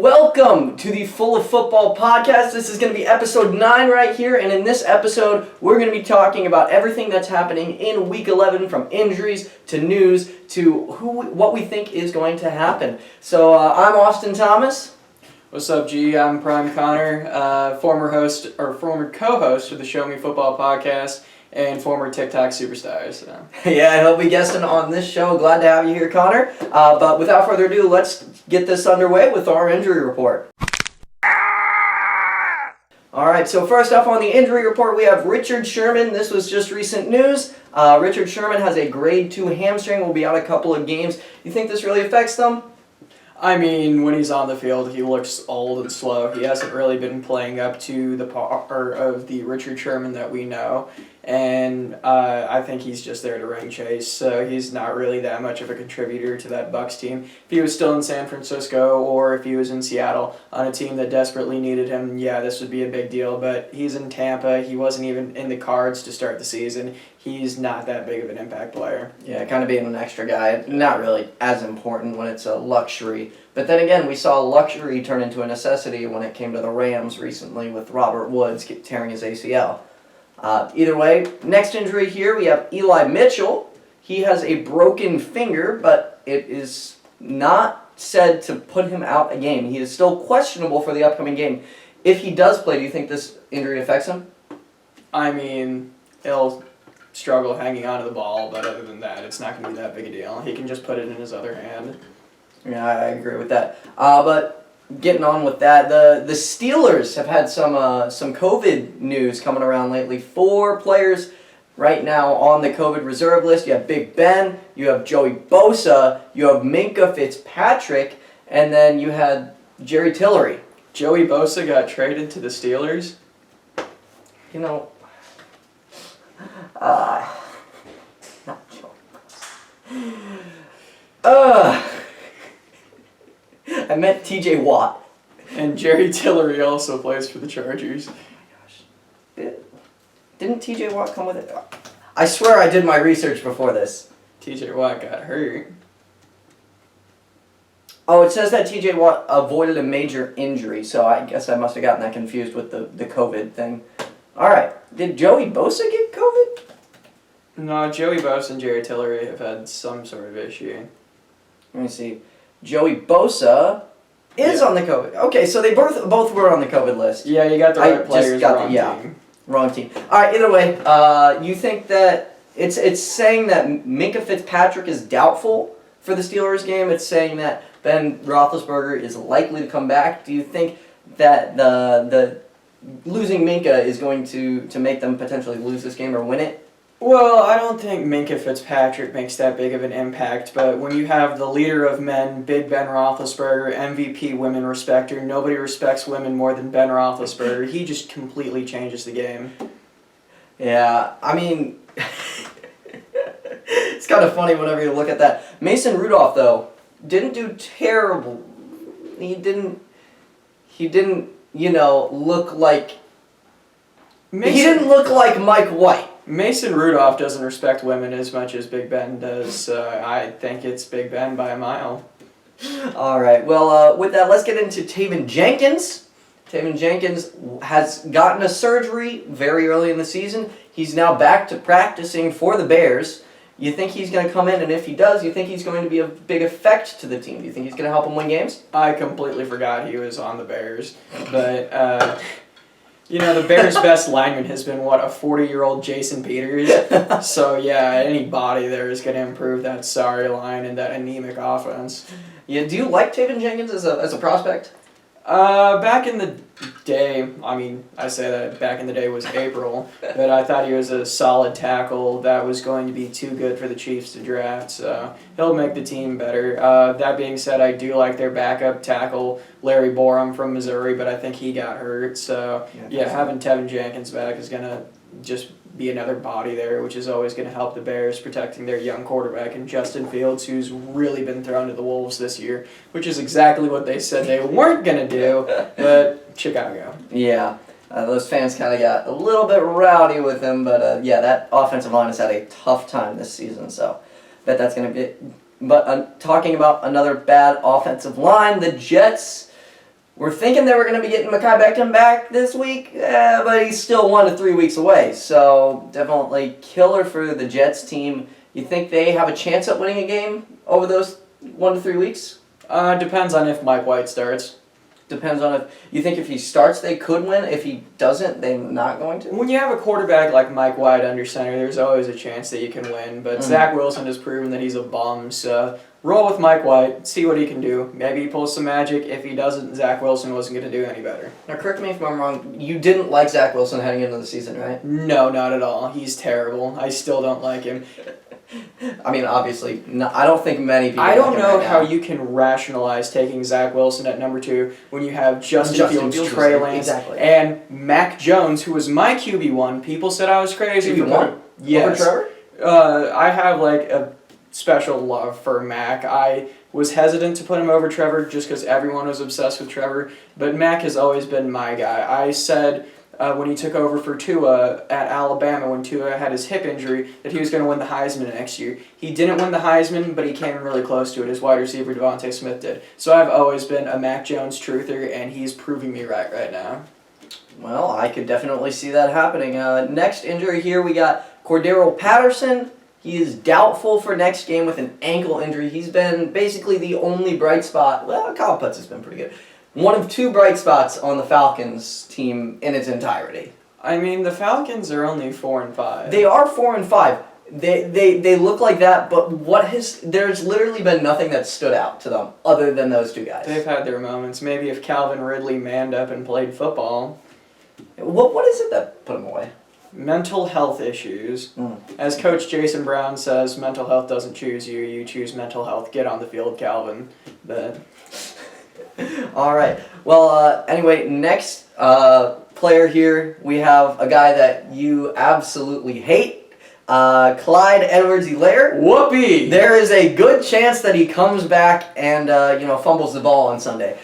welcome to the Full of Football podcast. This is going to be episode 9 right here, and in this episode, we're going to be talking about everything that's happening in Week 11, from injuries to news to what we think is going to happen. So I'm Austin Thomas. What's up, G? I'm Prime Conor, former co-host of the Show Me Football podcast and former TikTok superstar. So. Yeah, and he'll be guesting on this show. Glad to have you here, Connor. But without further ado, let's get this underway with our injury report. All right, so first off on the injury report, we have Richard Sherman. This was just recent news. Richard Sherman has a grade 2 hamstring, will be out a couple of games. You think this really affects them? I mean, when he's on the field, he looks old and slow. He hasn't really been playing up to the power of the Richard Sherman that we know. And I think he's just there to ring chase, so he's not really that much of a contributor to that Bucs team. If he was still in San Francisco or if he was in Seattle on a team that desperately needed him, yeah, this would be a big deal. But he's in Tampa. He wasn't even in the cards to start the season. He's not that big of an impact player. Yeah, kind of being an extra guy, not really as important when it's a luxury. But then again, we saw luxury turn into a necessity when it came to the Rams recently with Robert Woods tearing his ACL. Either way, next injury here, we have Eli Mitchell. He has a broken finger, but it is not said to put him out a game. He is still questionable for the upcoming game. If he does play, do you think this injury affects him? I mean, he'll struggle hanging onto the ball, but other than that, it's not going to be that big a deal. He can just put it in his other hand. Yeah, I agree with that. But getting on with that, the Steelers have had some COVID news coming around lately. 4 players right now on the COVID reserve list. You have Big Ben, you have Joey Bosa, you have Minkah Fitzpatrick, and then you had Jerry Tillery. Joey Bosa got traded to the Steelers? You know, not Joey Bosa. I meant TJ Watt. And Jerry Tillery also plays for the Chargers. Oh my gosh. Didn't TJ Watt come with it? I swear I did my research before this. TJ Watt got hurt. Oh, it says that TJ Watt avoided a major injury, so I guess I must have gotten that confused with the COVID thing. Alright, did Joey Bosa get COVID? No, Joey Bosa and Jerry Tillery have had some sort of issue. Let me see. Joey Bosa is on the COVID. Okay, so they both were on the COVID list. Yeah, you got the right players, wrong team. Wrong team. All right, either way, you think that it's saying that Minkah Fitzpatrick is doubtful for the Steelers game. It's saying that Ben Roethlisberger is likely to come back. Do you think that the losing Minkah is going to make them potentially lose this game or win it? Well, I don't think Minkah Fitzpatrick makes that big of an impact, but when you have the leader of men, Big Ben Roethlisberger, MVP women respecter, nobody respects women more than Ben Roethlisberger, he just completely changes the game. Yeah, I mean, it's kind of funny whenever you look at that. Mason Rudolph, though, didn't do terrible. He didn't, look like... He didn't look like Mike White. Mason Rudolph doesn't respect women as much as Big Ben does. I think it's Big Ben by a mile. All right. Well, with that, let's get into Taven Jenkins. Taven Jenkins has gotten a surgery very early in the season. He's now back to practicing for the Bears. You think he's going to come in, and if he does, you think he's going to be a big effect to the team? Do you think he's going to help them win games? I completely forgot he was on the Bears, but... the Bears' best lineman has been, a 40-year-old Jason Peters? So, yeah, any body there is going to improve that sorry line and that anemic offense. Yeah, do you like Taven Jenkins as a prospect? Back in the day, I say that back in the day was April, but I thought he was a solid tackle that was going to be too good for the Chiefs to draft, so he'll make the team better. That being said, I do like their backup tackle, Larry Borum from Missouri, but I think he got hurt, so having Taven Jenkins back is going to just be another body there, which is always going to help the Bears protecting their young quarterback and Justin Fields, who's really been thrown to the wolves this year, which is exactly what they said they weren't going to do, but Chicago. Yeah, those fans kind of got a little bit rowdy with him, but that offensive line has had a tough time this season, so bet that's going to be... But talking about another bad offensive line, the Jets We're thinking that we're going to be getting Mekhi Beckham back this week, but he's still 1 to 3 weeks away. So definitely killer for the Jets team. You think they have a chance at winning a game over those 1 to 3 weeks? Depends on if Mike White starts. Depends on if you think if he starts they could win. If he doesn't, they're not going to. When you have a quarterback like Mike White under center, there's always a chance that you can win. But Zach Wilson has proven that he's a bum. So roll with Mike White, see what he can do. Maybe he pulls some magic. If he doesn't, Zach Wilson wasn't going to do any better. Now, correct me if I'm wrong. You didn't like Zach Wilson heading into the season, right? No, not at all. He's terrible. I still don't like him. I mean, obviously, no, I don't think many people. I don't like him know right how now. you can rationalize taking Zach Wilson at number 2 when you have Justin Fields, Trey Lance, exactly. and Mac Jones, who was my QB1. People said I was crazy. QB1? Yes. Over Trevor? I have like a special love for Mac. I was hesitant to put him over Trevor just because everyone was obsessed with Trevor, but Mac has always been my guy. I said when he took over for Tua at Alabama, when Tua had his hip injury, that he was going to win the Heisman next year. He didn't win the Heisman, but he came really close to it. His wide receiver, Devontae Smith, did. So I've always been a Mac Jones truther, and he's proving me right now. Well, I could definitely see that happening. Next injury here, we got Cordero Patterson. He is doubtful for next game with an ankle injury. He's been basically the only bright spot. Well, Kyle Pitts has been pretty good. One of 2 bright spots on the Falcons team in its entirety. I mean, the Falcons are only 4-5. They are 4-5. They look like that, but there's literally been nothing that stood out to them other than those 2 guys. They've had their moments. Maybe if Calvin Ridley manned up and played football. What is it that put him away? Mental health issues. As Coach Jason Brown says, mental health doesn't choose you. You choose mental health. Get on the field, Calvin. But all right. Well, anyway, next player here, we have a guy that you absolutely hate, Clyde Edwards-Helaire. whoopee! There is a good chance that he comes back and fumbles the ball on Sunday.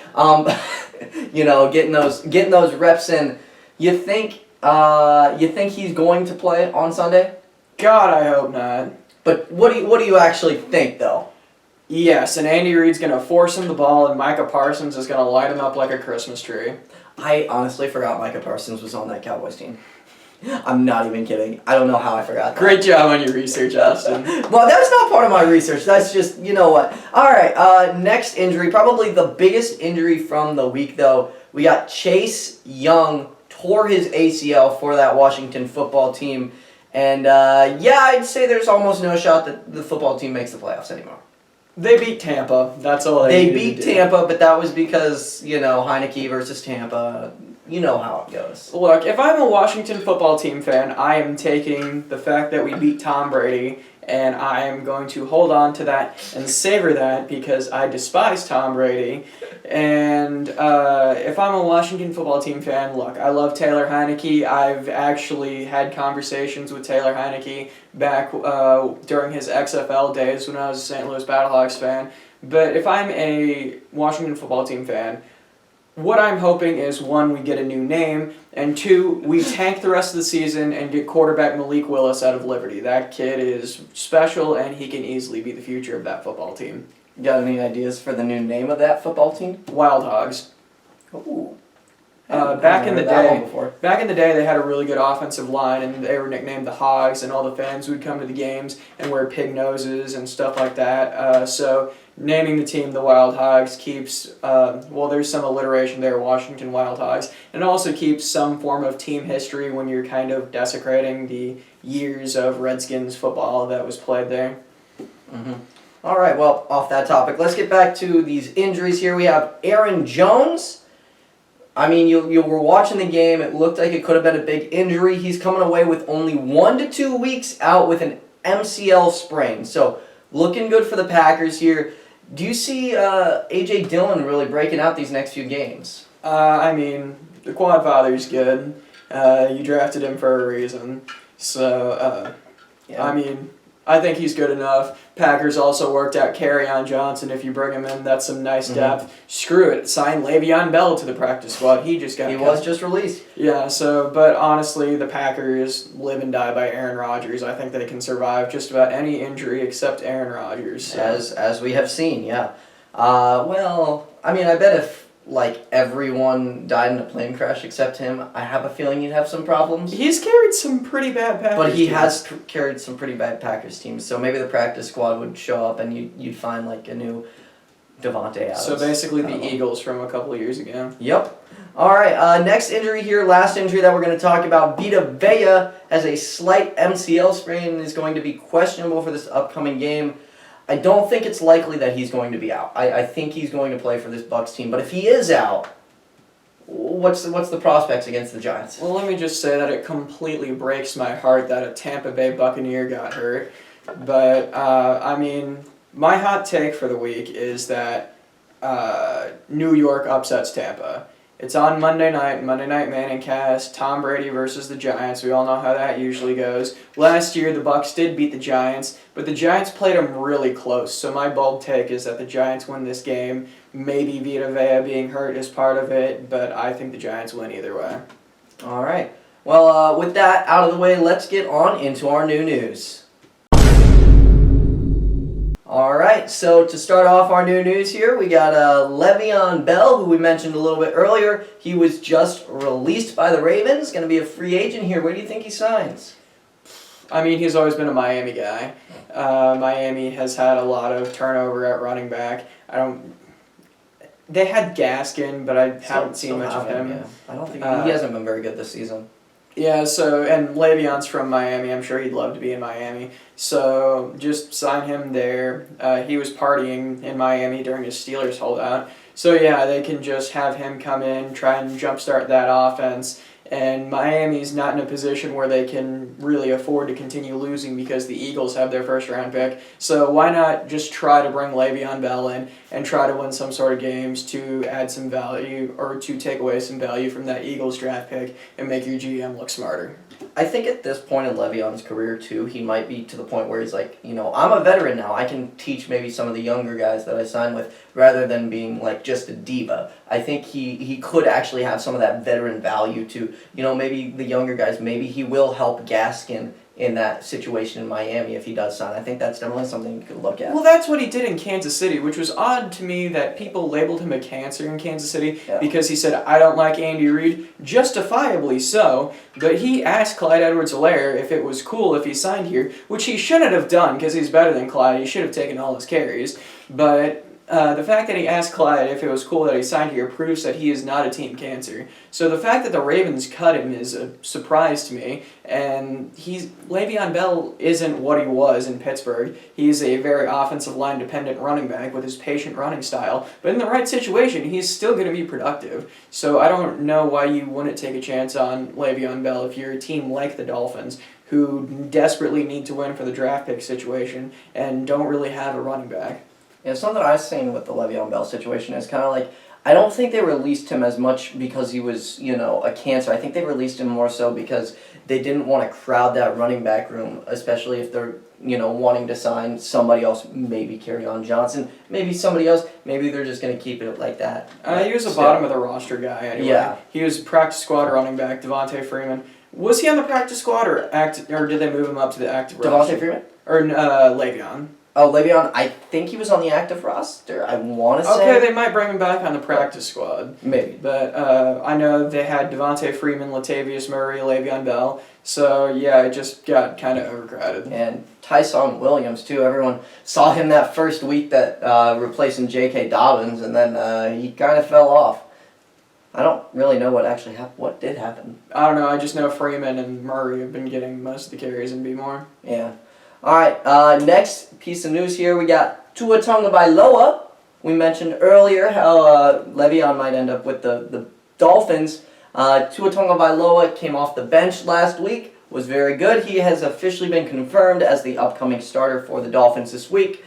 Getting those reps in. You think he's going to play on Sunday? God, I hope not. But what do you actually think though? Yes, and Andy Reid's going to force him the ball, and Micah Parsons is going to light him up like a Christmas tree. I honestly forgot Micah Parsons was on that Cowboys team. I'm not even kidding. I don't know how I forgot that. Great job on your research, Austin. Well, that's not part of my research. That's just, you know what. All right, next injury, probably the biggest injury from the week, though. We got Chase Young tore his ACL for that Washington football team. And, I'd say there's almost no shot that the football team makes the playoffs anymore. They beat Tampa. That's all They beat Tampa, but that was because, Heineke versus Tampa. You know how it goes. Look, if I'm a Washington football team fan, I am taking the fact that we beat Tom Brady, and I am going to hold on to that and savor that because I despise Tom Brady. And if I'm a Washington football team fan, look, I love Taylor Heineke. I've actually had conversations with Taylor Heineke back during his XFL days when I was a St. Louis Battlehawks fan. But if I'm a Washington football team fan, what I'm hoping is, 1, we get a new name, and 2, we tank the rest of the season and get quarterback Malik Willis out of Liberty. That kid is special, and he can easily be the future of that football team. Got any ideas for the new name of that football team? Wild Hogs. Ooh. Back in the day, they had a really good offensive line, and they were nicknamed the Hogs, and all the fans would come to the games and wear pig noses and stuff like that. So naming the team the Wild Hogs keeps, there's some alliteration there, Washington Wild Hogs, and it also keeps some form of team history when you're kind of desecrating the years of Redskins football that was played there. Mm-hmm. All right, well, off that topic, let's get back to these injuries here. We have Aaron Jones. I mean, you were watching the game. It looked like it could have been a big injury. He's coming away with only 1 to 2 weeks out with an MCL sprain. So, looking good for the Packers here. Do you see A.J. Dillon really breaking out these next few games? The quad father's good. You drafted him for a reason. So, I think he's good enough. Packers also worked out Kerryon Johnson. If you bring him in, that's some nice depth. Mm-hmm. Screw it. Sign Le'Veon Bell to the practice squad. He just got was just released. Yeah, but honestly, the Packers live and die by Aaron Rodgers. I think they can survive just about any injury except Aaron Rodgers. So. As we have seen, yeah. I bet like everyone died in a plane crash except him, I have a feeling he'd have some problems. He's carried some pretty bad Packers But he teams. has carried some pretty bad Packers teams, so maybe the practice squad would show up and you'd find like a new Devontae Adams. So basically the Eagles from a couple of years ago. Yep. All right, next injury here, last injury that we're going to talk about. Vita Vea has a slight MCL sprain and is going to be questionable for this upcoming game. I don't think it's likely that he's going to be out. I think he's going to play for this Bucs team, but if he is out, what's the prospects against the Giants? Well, let me just say that it completely breaks my heart that a Tampa Bay Buccaneer got hurt. But, I mean, my hot take for the week is that New York upsets Tampa. It's on Monday Night Manning Cast, Tom Brady versus the Giants. We all know how that usually goes. Last year, the Bucs did beat the Giants, but the Giants played them really close. So my bold take is that the Giants win this game. Maybe Vita Vea being hurt is part of it, but I think the Giants win either way. All right. Well, with that out of the way, let's get on into our new news. All right, so to start off our new news here, we got Le'Veon Bell, who we mentioned a little bit earlier. He was just released by the Ravens, going to be a free agent here. Where do you think he signs? I mean, he's always been a Miami guy. Miami has had a lot of turnover at running back. They had Gaskin, but I haven't seen much of him. Yeah. I don't think he hasn't been very good this season. Yeah, and Le'Veon's from Miami. I'm sure he'd love to be in Miami. So just sign him there. He was partying in Miami during his Steelers holdout. So yeah, they can just have him come in, try and jumpstart that offense. And Miami's not in a position where they can really afford to continue losing because the Eagles have their first-round pick. So why not just try to bring Le'Veon Bell in and try to win some sort of games to add some value or to take away some value from that Eagles draft pick and make your GM look smarter? I think at this point in Le'Veon's career, too, he might be to the point where he's like, I'm a veteran now. I can teach maybe some of the younger guys that I sign with rather than being like just a diva. I think he could actually have some of that veteran value to, maybe the younger guys, maybe he will help Gaskin in that situation in Miami if he does sign. I think that's definitely something you could look at. Well, that's what he did in Kansas City, which was odd to me that people labeled him a cancer in Kansas City because he said, I don't like Andy Reid, justifiably so, but he asked Clyde Edwards-Helaire if it was cool if he signed here, which he shouldn't have done because he's better than Clyde. He should have taken all his carries, but the fact that he asked Clyde if it was cool that he signed here proves that he is not a team cancer. So the fact that the Ravens cut him is a surprise to me, and Le'Veon Bell isn't what he was in Pittsburgh. He's a very offensive line dependent running back with his patient running style, but in the right situation, he's still going to be productive. So I don't know why you wouldn't take a chance on Le'Veon Bell if you're a team like the Dolphins, who desperately need to win for the draft pick situation and don't really have a running back. Yeah, something I've seen with the Le'Veon Bell situation is kind of like, I don't think they released him as much because he was, a cancer. I think they released him more so because they didn't want to crowd that running back room, especially if they're, wanting to sign somebody else, maybe Kerryon Johnson, maybe somebody else, maybe they're just going to keep it like that. He was a bottom of the roster guy anyway. Yeah. He was practice squad running back, Devontae Freeman. Was he on the practice squad or did they move him up to the active roster? Devontae Freeman? Or Le'Veon? Oh, Le'Veon, I think he was on the active roster, I want to say. Okay, they might bring him back on the practice squad. Maybe. But I know they had Devontae Freeman, Latavius Murray, Le'Veon Bell. So, yeah, it just got kind of overcrowded. And Tyson Williams, too. Everyone saw him that first week that replacing J.K. Dobbins, and then he kind of fell off. I don't really know what actually happened. What did happen? I don't know. I just know Freeman and Murray have been getting most of the carries and be more. Yeah. All right, next piece of news here, we got Tua Tagovailoa. We mentioned earlier how Le'Veon might end up with the Dolphins. Tua Tagovailoa came off the bench last week, was very good. He has officially been confirmed as the upcoming starter for the Dolphins this week.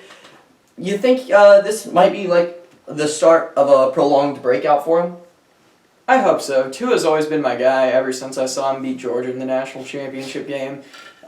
You think this might be like the start of a prolonged breakout for him? I hope so. Tua's always been my guy ever since I saw him beat Georgia in the national championship game.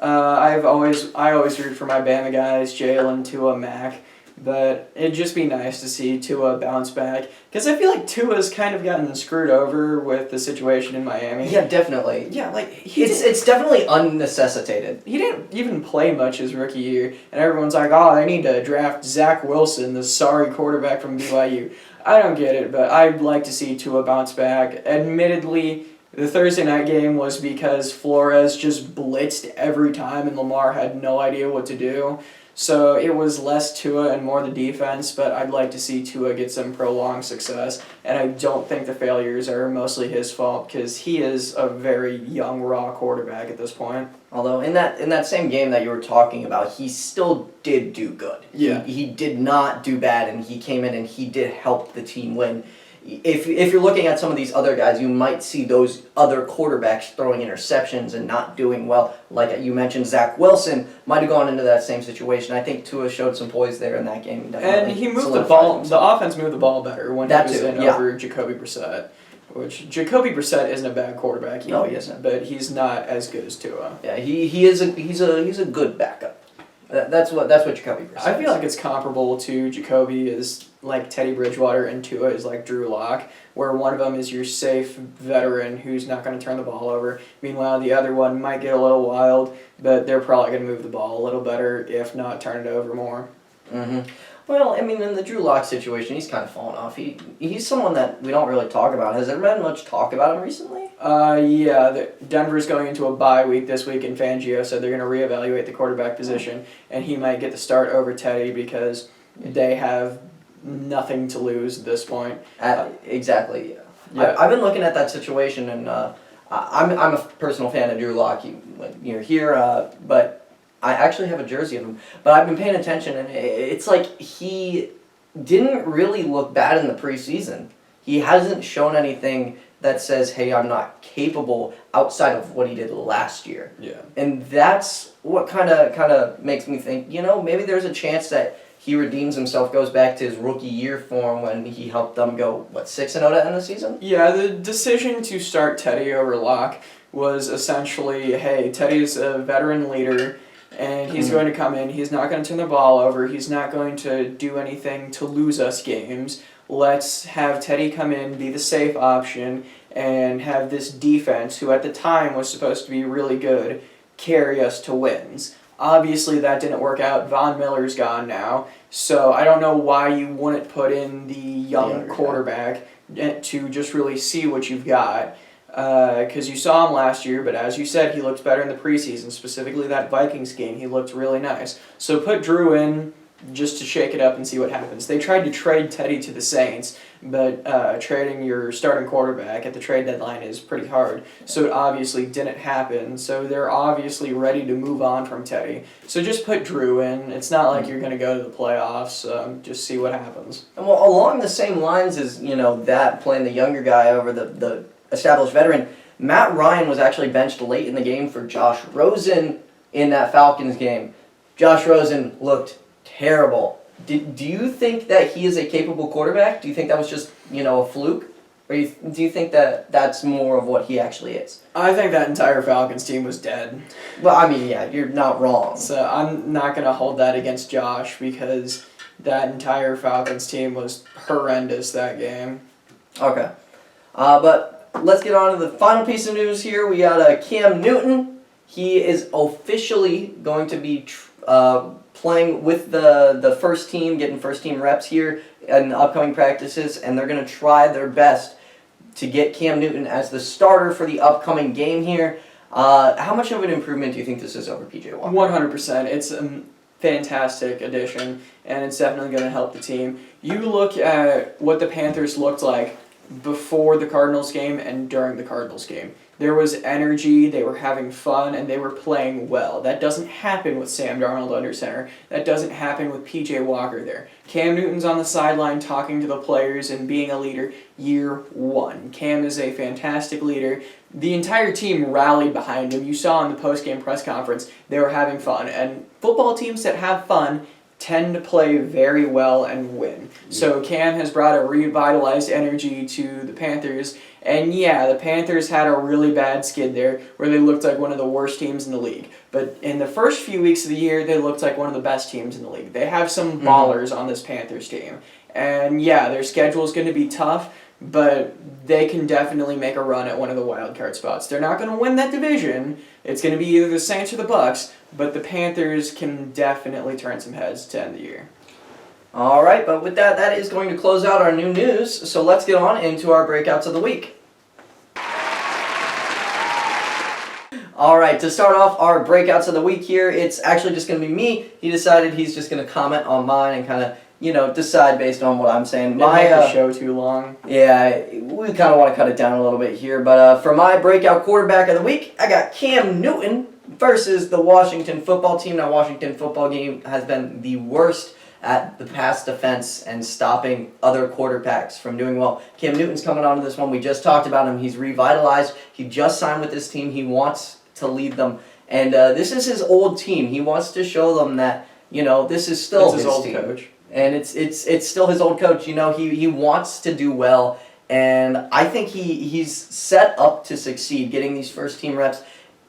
I always root for my Bama guys, Jalen, Tua, Mac, but it'd just be nice to see Tua bounce back because I feel like Tua's kind of gotten screwed over with the situation in Miami. Yeah, definitely. Yeah, like it's definitely unnecessitated. He didn't even play much his rookie year, and everyone's like, "Oh, they need to draft Zach Wilson, the sorry quarterback from BYU." I don't get it, but I'd like to see Tua bounce back. Admittedly, the Thursday night game was because Flores just blitzed every time and Lamar had no idea what to do. So it was less Tua and more the defense, but I'd like to see Tua get some prolonged success. And I don't think the failures are mostly his fault because he is a very young, raw quarterback at this point. Although in that same game that you were talking about, he still did do good. Yeah. He did not do bad, and he came in and he did help the team win. If you're looking at some of these other guys, you might see those other quarterbacks throwing interceptions and not doing well. Like you mentioned, Zach Wilson might have gone into that same situation. I think Tua showed some poise there in that game. And he moved the ball. The offense moved the ball better when he was in over Jacoby Brissett. Which Jacoby Brissett isn't a bad quarterback. No, he isn't. But he's not as good as Tua. Yeah, he's a good backup. That's what Jacoby Brissett I feel like it's comparable to Jacoby is like Teddy Bridgewater and Tua is like Drew Lock, where one of them is your safe veteran who's not going to turn the ball over. Meanwhile, the other one might get a little wild, but they're probably going to move the ball a little better, if not turn it over more. Mm-hmm. Well, I mean, in the Drew Lock situation, he's kind of fallen off. He's someone that we don't really talk about. Has there been much talk about him recently? Yeah. Denver's going into a bye week this week, and Fangio said they're going to reevaluate the quarterback position, and he might get the start over Teddy because they have nothing to lose at this point. Exactly. Yeah. I've been looking at that situation, and I'm a personal fan of Drew Lock. You're here, but I actually have a jersey of him. But I've been paying attention, and it's like he didn't really look bad in the preseason. He hasn't shown anything that says, hey, I'm not capable outside of what he did last year. Yeah. And that's what kind of makes me think, maybe there's a chance that he redeems himself, goes back to his rookie year form when he helped them go, 6-0 to end the season? Yeah, the decision to start Teddy over Locke was essentially, hey, Teddy's a veteran leader, and he's going to come in. He's not going to turn the ball over. He's not going to do anything to lose us games. Let's have Teddy come in, be the safe option, and have this defense, who at the time was supposed to be really good, carry us to wins. Obviously, that didn't work out. Von Miller's gone now, so I don't know why you wouldn't put in the young quarterback to just really see what you've got. Because you saw him last year, but as you said, he looked better in the preseason, specifically that Vikings game. He looked really nice. So put Drew in just to shake it up and see what happens. They tried to trade Teddy to the Saints, but trading your starting quarterback at the trade deadline is pretty hard. So it obviously didn't happen. So they're obviously ready to move on from Teddy. So just put Drew in. It's not like you're going to go to the playoffs. Just see what happens. Well, along the same lines as, that playing the younger guy over the established veteran, Matt Ryan was actually benched late in the game for Josh Rosen in that Falcons game. Josh Rosen looked terrible. Do you think that he is a capable quarterback? Do you think that was just, a fluke? Or do you think that that's more of what he actually is? I think that entire Falcons team was dead. Well, I mean, yeah, you're not wrong. So I'm not going to hold that against Josh because that entire Falcons team was horrendous that game. Okay. But let's get on to the final piece of news here. We got Cam Newton. He is officially going to be playing with the first team, getting first team reps here in upcoming practices, and they're going to try their best to get Cam Newton as the starter for the upcoming game here. How much of an improvement do you think this is over P.J. Walker? 100%. It's a fantastic addition, and it's definitely going to help the team. You look at what the Panthers looked like before the Cardinals game and during the Cardinals game. There was energy, they were having fun, and they were playing well. That doesn't happen with Sam Darnold under center. That doesn't happen with P.J. Walker there. Cam Newton's on the sideline talking to the players and being a leader year one. Cam is a fantastic leader. The entire team rallied behind him. You saw in the post-game press conference, they were having fun. And football teams that have fun tend to play very well and win. So Cam has brought a revitalized energy to the Panthers. And yeah, the Panthers had a really bad skid there where they looked like one of the worst teams in the league. But in the first few weeks of the year, they looked like one of the best teams in the league. They have some ballers on this Panthers team. And yeah, their schedule is going to be tough, but they can definitely make a run at one of the wild card spots. They're not going to win that division. It's going to be either the Saints or the Bucks, but the Panthers can definitely turn some heads to end the year. All right, but with that, that is going to close out our new news. So let's get on into our breakouts of the week. All right, to start off our breakouts of the week here, it's actually just going to be me. He decided he's just going to comment on mine and kind of, decide based on what I'm saying. Didn't make the show too long. Yeah, we kind of want to cut it down a little bit here. But for my breakout quarterback of the week, I got Cam Newton versus the Washington football team. Now, Washington football game has been the worst at the pass defense and stopping other quarterbacks from doing well. Cam Newton's coming onto this one. We just talked about him. He's revitalized. He just signed with this team. He wants to lead them. And this is his old team. He wants to show them that, this is still his old team. Coach. And it's still his old coach. He wants to do well. And I think he's set up to succeed getting these first team reps.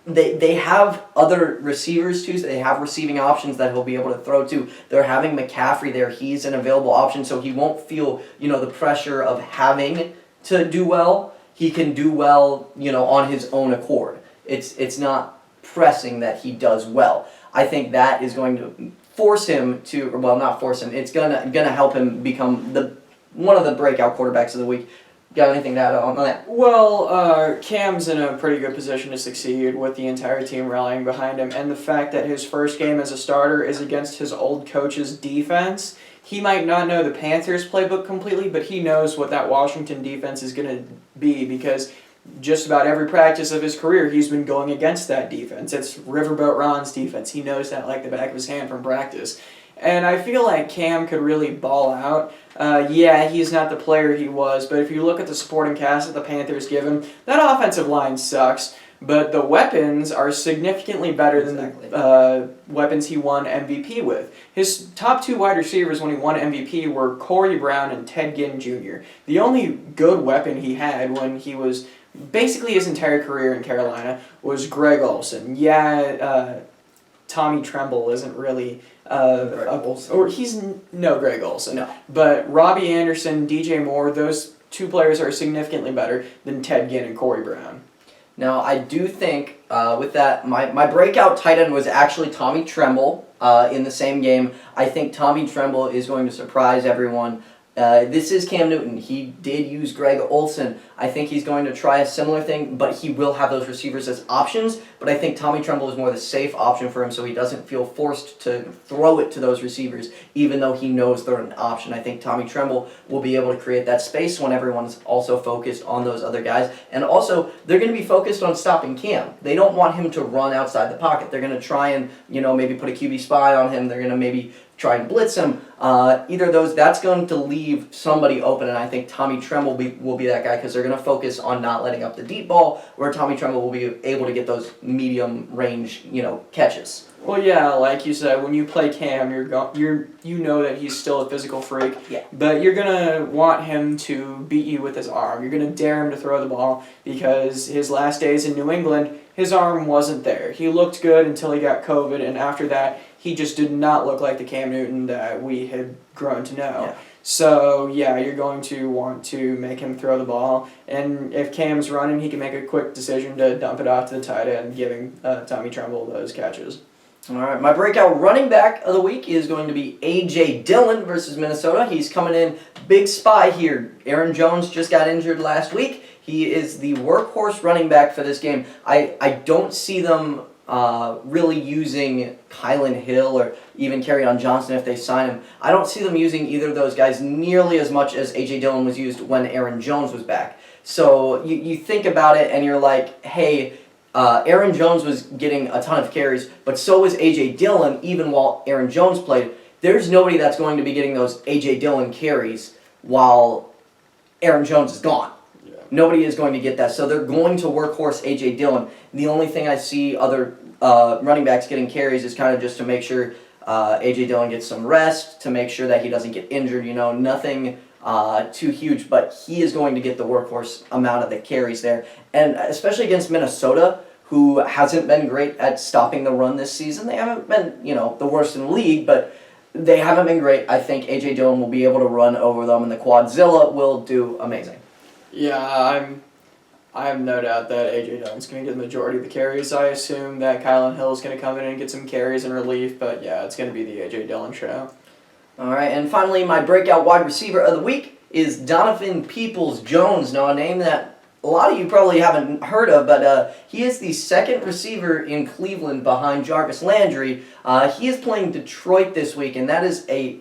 They have other receivers too, so they have receiving options that he'll be able to throw to. They're having McCaffrey there. He's an available option, so he won't feel, the pressure of having to do well. He can do well, on his own accord. It's not pressing that he does well. I think that is going to force him to, well, not force him. It's gonna help him become one of the breakout quarterbacks of the week. Got anything to add on that? Well, Cam's in a pretty good position to succeed with the entire team rallying behind him, and the fact that his first game as a starter is against his old coach's defense. He might not know the Panthers playbook completely, but he knows what that Washington defense is going to be because just about every practice of his career, he's been going against that defense. It's Riverboat Ron's defense. He knows that like the back of his hand from practice. And I feel like Cam could really ball out. Yeah, he's not the player he was, but if you look at the supporting cast that the Panthers give him, that offensive line sucks, but the weapons are significantly better than the weapons he won MVP with. His top two wide receivers when he won MVP were Corey Brown and Ted Ginn Jr. The only good weapon he had when he was basically his entire career in Carolina was Greg Olsen. Yeah, Tommy Tremble isn't really Greg Olsen. or he's no Greg Olsen. No. But Robbie Anderson, DJ Moore, those two players are significantly better than Ted Ginn and Corey Brown. Now, I do think with that, my breakout tight end was actually Tommy Tremble in the same game. I think Tommy Tremble is going to surprise everyone. This is Cam Newton. He did use Greg Olsen. I think he's going to try a similar thing, but he will have those receivers as options. But I think Tommy Tremble is more the safe option for him, so he doesn't feel forced to throw it to those receivers, even though he knows they're an option. I think Tommy Tremble will be able to create that space when everyone's also focused on those other guys. And also, they're going to be focused on stopping Cam. They don't want him to run outside the pocket. They're going to try and, maybe put a QB spy on him. They're going to maybe try and blitz him. Either of those, that's going to leave somebody open, and I think Tommy Tremble will be that guy because they're going to focus on not letting up the deep ball, where Tommy Tremble will be able to get those medium range, catches. Well, yeah, like you said, when you play Cam, you know that he's still a physical freak. Yeah. But you're gonna want him to beat you with his arm. You're gonna dare him to throw the ball because his last days in New England, his arm wasn't there. He looked good until he got COVID, and after that, he just did not look like the Cam Newton that we had grown to know. Yeah. So, yeah, you're going to want to make him throw the ball. And if Cam's running, he can make a quick decision to dump it off to the tight end, giving Tommy Tremble those catches. All right, my breakout running back of the week is going to be A.J. Dillon versus Minnesota. He's coming in big spy here. Aaron Jones just got injured last week. He is the workhorse running back for this game. I don't see them really using Kylan Hill or even Kerryon Johnson if they sign him. I don't see them using either of those guys nearly as much as A.J. Dillon was used when Aaron Jones was back. So you think about it and you're like, hey, Aaron Jones was getting a ton of carries, but so was A.J. Dillon even while Aaron Jones played. There's nobody that's going to be getting those A.J. Dillon carries while Aaron Jones is gone. Yeah. Nobody is going to get that. So they're going to workhorse A.J. Dillon. The only thing I see other running backs getting carries is kind of just to make sure A.J. Dillon gets some rest, to make sure that he doesn't get injured. Nothing too huge, but he is going to get the workhorse amount of the carries there. And especially against Minnesota, who hasn't been great at stopping the run this season. They haven't been, the worst in the league, but they haven't been great. I think A.J. Dillon will be able to run over them, and the Quadzilla will do amazing. Yeah, I have no doubt that A.J. Dillon's going to get the majority of the carries. I assume that Kylan Hill is going to come in and get some carries in relief, but yeah, it's going to be the A.J. Dillon show. All right, and finally, my breakout wide receiver of the week is Donovan Peoples-Jones. Now, a name that a lot of you probably haven't heard of, but he is the second receiver in Cleveland behind Jarvis Landry. He is playing Detroit this week, and that is a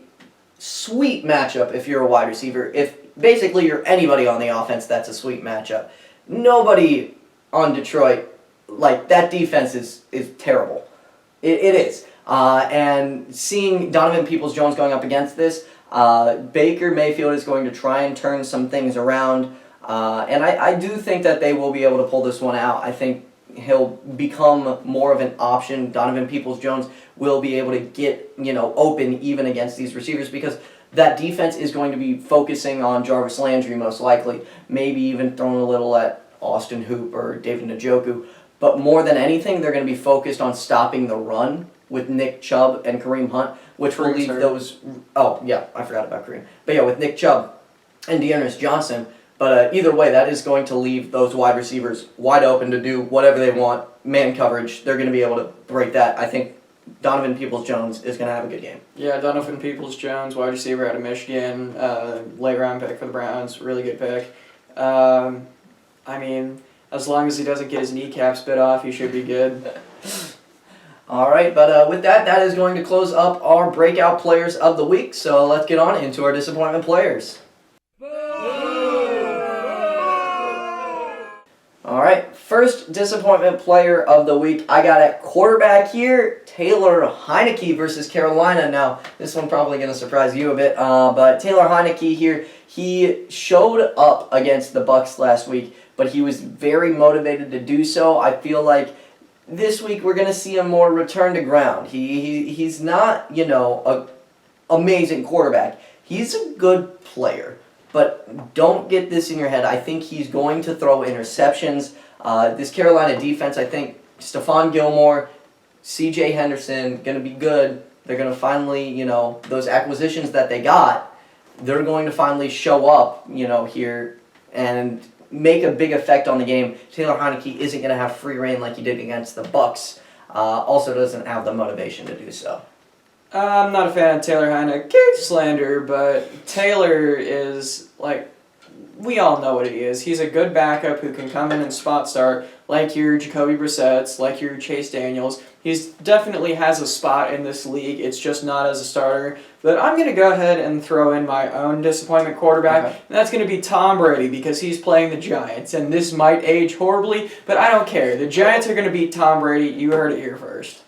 sweet matchup if you're a wide receiver. If basically you're anybody on the offense, that's a sweet matchup. Nobody on Detroit, like, that defense is terrible. It is. And seeing Donovan Peoples-Jones going up against this, Baker Mayfield is going to try and turn some things around. And I do think that they will be able to pull this one out. I think he'll become more of an option. Donovan Peoples-Jones will be able to get, open even against these receivers because that defense is going to be focusing on Jarvis Landry most likely, maybe even throwing a little at Austin Hoop or David Njoku. But more than anything, they're going to be focused on stopping the run with Nick Chubb and Kareem Hunt, which will leave those... Oh, yeah, I forgot about Kareem. But yeah, with Nick Chubb and Dearness Johnson. But either way, that is going to leave those wide receivers wide open to do whatever they want. Man coverage, they're going to be able to break that. I think Donovan Peoples-Jones is going to have a good game. Yeah, Donovan Peoples-Jones, wide receiver out of Michigan, late round pick for the Browns, really good pick. As long as he doesn't get his kneecaps bit off, he should be good. All right, but with that is going to close up our breakout players of the week. So let's get on into our disappointment players. All right, first disappointment player of the week, I got at quarterback here, Taylor Heinicke versus Carolina. Now, this one probably going to surprise you a bit, but Taylor Heinicke here, he showed up against the Bucs last week, but he was very motivated to do so. I feel like this week we're going to see him more return to ground. He's not, a amazing quarterback. He's a good player. But don't get this in your head. I think he's going to throw interceptions. This Carolina defense, I think Stephon Gilmore, C.J. Henderson, going to be good. They're going to finally, those acquisitions that they got, they're going to finally show up, here and make a big effect on the game. Taylor Heinicke isn't going to have free reign like he did against the Bucs. Also doesn't have the motivation to do so. I'm not a fan of Taylor Heinicke slander, but Taylor is, we all know what he is. He's a good backup who can come in and spot start, like your Jacoby Brissett's, like your Chase Daniels. He definitely has a spot in this league. It's just not as a starter. But I'm going to go ahead and throw in my own disappointment quarterback, and that's going to be Tom Brady because he's playing the Giants. And this might age horribly, but I don't care. The Giants are going to beat Tom Brady. You heard it here first.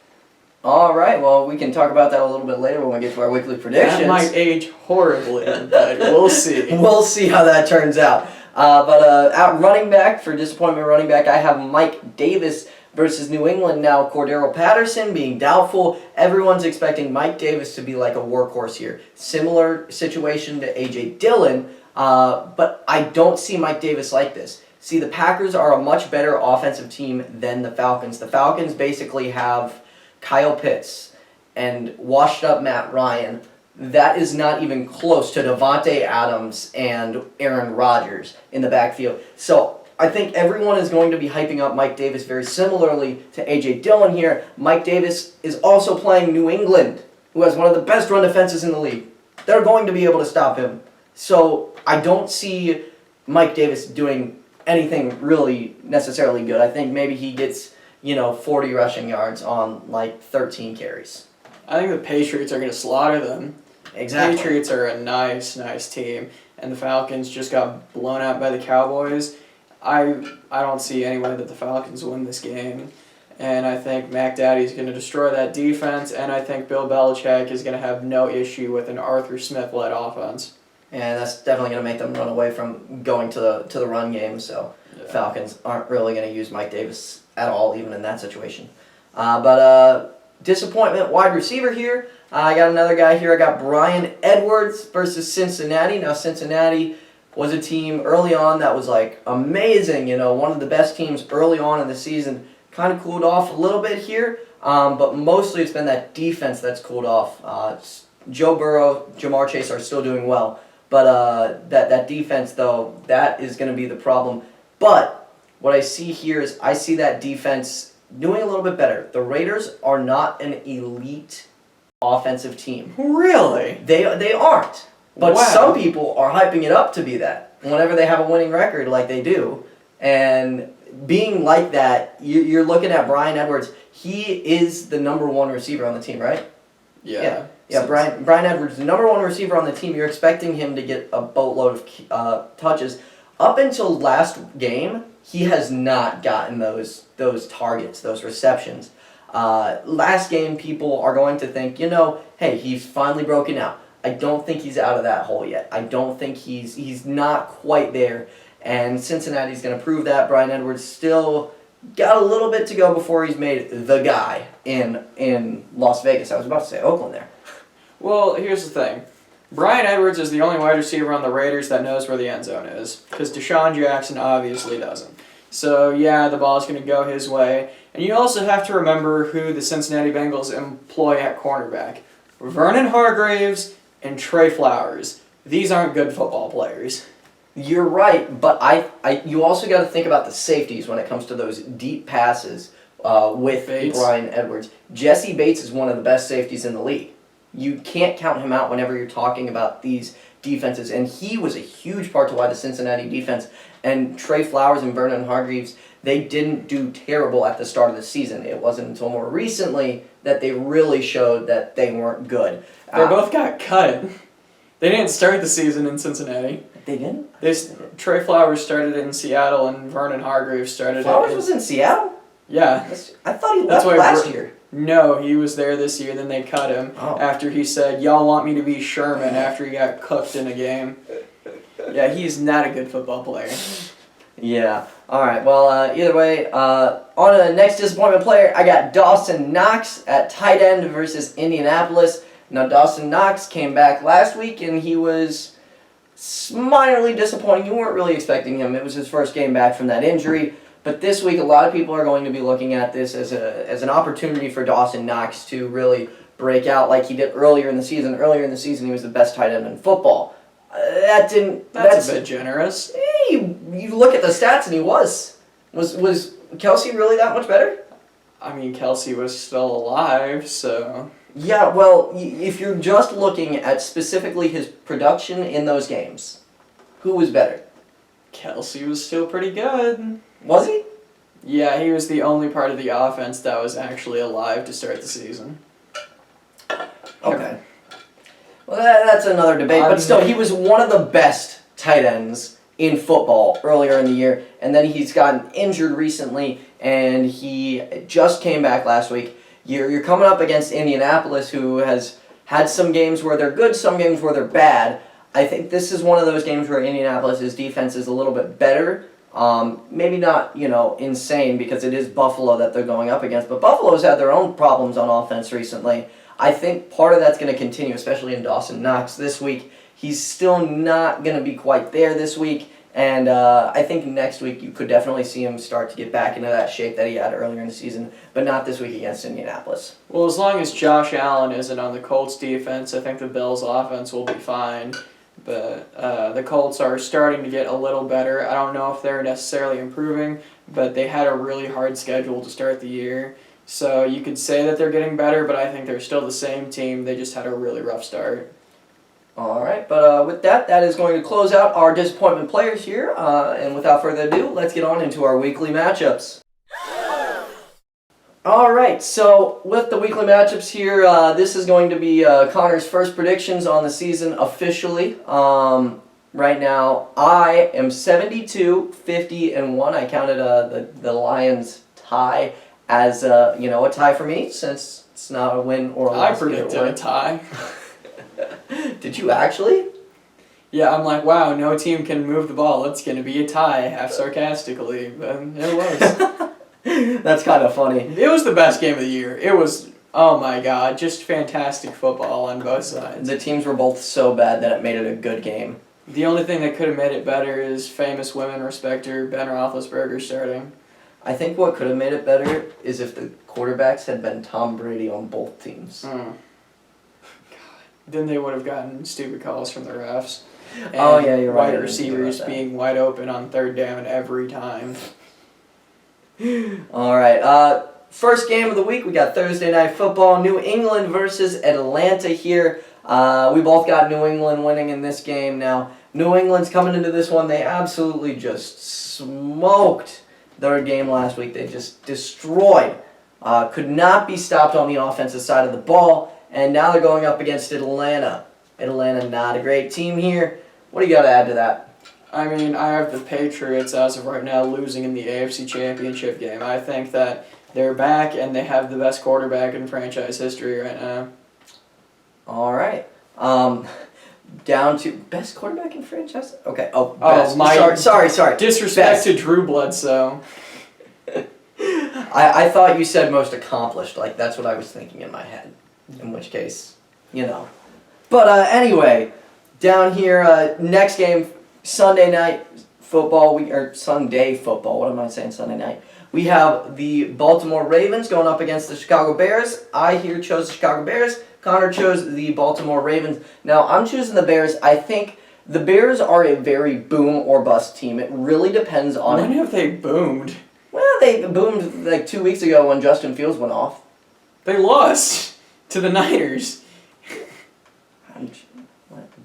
All right, well, we can talk about that a little bit later when we get to our weekly predictions. That might age horribly, but we'll see. We'll see how that turns out. At running back, for disappointment running back, I have Mike Davis versus New England. Now, Cordero Patterson being doubtful. Everyone's expecting Mike Davis to be like a workhorse here. Similar situation to A.J. Dillon, but I don't see Mike Davis like this. See, the Packers are a much better offensive team than the Falcons. The Falcons basically have Kyle Pitts and washed up Matt Ryan. That is not even close to Devontae Adams and Aaron Rodgers in the backfield. So I think everyone is going to be hyping up Mike Davis very similarly to A.J. Dillon here. Mike Davis is also playing New England, who has one of the best run defenses in the league. They're going to be able to stop him. So I don't see Mike Davis doing anything really necessarily good. I think maybe he gets 40 rushing yards on 13 carries. I think the Patriots are going to slaughter them. Exactly. Patriots are a nice team, and the Falcons just got blown out by the Cowboys. I don't see any way that the Falcons win this game, and I think Mac Daddy's going to destroy that defense, and I think Bill Belichick is going to have no issue with an Arthur Smith-led offense. And that's definitely going to make them run away from going to the run game, so yeah. Falcons aren't really going to use Mike Davis at all, even in that situation. Disappointment wide receiver here. I got another guy here. I got Bryan Edwards versus Cincinnati. Now, Cincinnati was a team early on that was amazing. One of the best teams early on in the season. Kind of cooled off a little bit here, but mostly it's been that defense that's cooled off. Joe Burrow, Jamar Chase are still doing well, but that defense, though, that is going to be the problem. But what I see here is I see that defense doing a little bit better. The Raiders are not an elite offensive team. Really? They aren't. But Wow. some people are hyping it up to be that whenever they have a winning record like they do. And being like that, you're looking at Bryan Edwards. He is the number one receiver on the team, right? Yeah. Yeah, Bryan Edwards, the number one receiver on the team. You're expecting him to get a boatload of touches. Up until last game, he has not gotten those targets, those receptions. Last game, people are going to think, hey, he's finally broken out. I don't think he's out of that hole yet. I don't think he's not quite there. And Cincinnati's going to prove that. Bryan Edwards still got a little bit to go before he's made the guy in Las Vegas. I was about to say Oakland there. Well, here's the thing. Bryan Edwards is the only wide receiver on the Raiders that knows where the end zone is, because Deshaun Jackson obviously doesn't. So, yeah, the ball's going to go his way. And you also have to remember who the Cincinnati Bengals employ at cornerback. Vernon Hargreaves and Trey Flowers. These aren't good football players. You're right, but you also got to think about the safeties when it comes to those deep passes with Bates. Bryan Edwards. Jesse Bates is one of the best safeties in the league. You can't count him out whenever you're talking about these defenses, and he was a huge part to why the Cincinnati defense and Trey Flowers and Vernon Hargreaves, they didn't do terrible at the start of the season. It wasn't until more recently that they really showed that they weren't good. They both got cut. They didn't start the season in Cincinnati. They didn't? Trey Flowers started in Seattle and Vernon Hargreaves started Flowers was in Seattle? Yeah. I thought he left last year. No, he was there this year, then they cut him after he said, y'all want me to be Sherman after he got cooked in a game. Yeah, he's not a good football player. Yeah. All right. Well, either way, on to the next disappointment player, I got Dawson Knox at tight end versus Indianapolis. Now, Dawson Knox came back last week, and he was minorly disappointing. You weren't really expecting him. It was his first game back from that injury. But this week, a lot of people are going to be looking at this as an opportunity for Dawson Knox to really break out like he did earlier in the season. Earlier in the season, he was the best tight end in football. That's a bit generous. You look at the stats, and he was. Was Kelsey really that much better? I mean, Kelsey was still alive, so... Yeah, well, if you're just looking at specifically his production in those games, who was better? Kelsey was still pretty good. Was he? Yeah, he was the only part of the offense that was actually alive to start the season. Okay. Well, that's another debate, but still, he was one of the best tight ends in football earlier in the year, and then he's gotten injured recently, and he just came back last week. You're coming up against Indianapolis, who has had some games where they're good, some games where they're bad. I think this is one of those games where Indianapolis' defense is a little bit better. Maybe not, insane because it is Buffalo that they're going up against, but Buffalo's had their own problems on offense recently. I think part of that's going to continue, especially in Dawson Knox this week. He's still not going to be quite there this week, and I think next week you could definitely see him start to get back into that shape that he had earlier in the season, but not this week against Indianapolis. Well, as long as Josh Allen isn't on the Colts defense, I think the Bills' offense will be fine. But the Colts are starting to get a little better. I don't know if they're necessarily improving, but they had a really hard schedule to start the year. So you could say that they're getting better, but I think they're still the same team. They just had a really rough start. All right, but with that is going to close out our disappointment players here. And without further ado, let's get on into our weekly matchups. All right, so with the weekly matchups here, this is going to be Connor's first predictions on the season officially. Right now, I am 72, 50, and 1. I counted the Lions tie as a tie for me since it's not a win or a loss. I predicted a tie. Did you actually? Yeah, I'm like, wow, no team can move the ball. It's going to be a tie, half sarcastically, but it was. That's kind of funny. It was the best game of the year. It was, oh my god, just fantastic football on both sides. The teams were both so bad that it made it a good game. The only thing that could have made it better is famous women respecter Ben Roethlisberger starting. I think what could have made it better is if the quarterbacks had been Tom Brady on both teams. God. Then they would have gotten stupid calls from the refs. And oh yeah, you're right. Wide receivers being wide open on third down every time. All right. first game of the week, we got Thursday Night Football. New England versus Atlanta here. We both got New England winning in this game. Now, New England's coming into this one. They absolutely just smoked their game last week. They just destroyed. Could not be stopped on the offensive side of the ball. And now they're going up against Atlanta. Atlanta, not a great team here. What do you got to add to that? I mean, I have the Patriots as of right now losing in the AFC Championship game. I think that they're back and they have the best quarterback in franchise history right now. All right. Down to best quarterback in franchise? Okay. Oh, best. Sorry. Disrespect Best. to Drew Bledsoe. I thought you said most accomplished. Like, that's what I was thinking in my head. In which case, But anyway, down here, next game, Sunday night football. Sunday football. What am I saying? Sunday night. We have the Baltimore Ravens going up against the Chicago Bears. I here chose the Chicago Bears. Connor chose the Baltimore Ravens. Now, I'm choosing the Bears. I think the Bears are a very boom or bust team. It really depends on... When have they boomed? Well, they boomed like 2 weeks ago when Justin Fields went off. They lost to the Niners.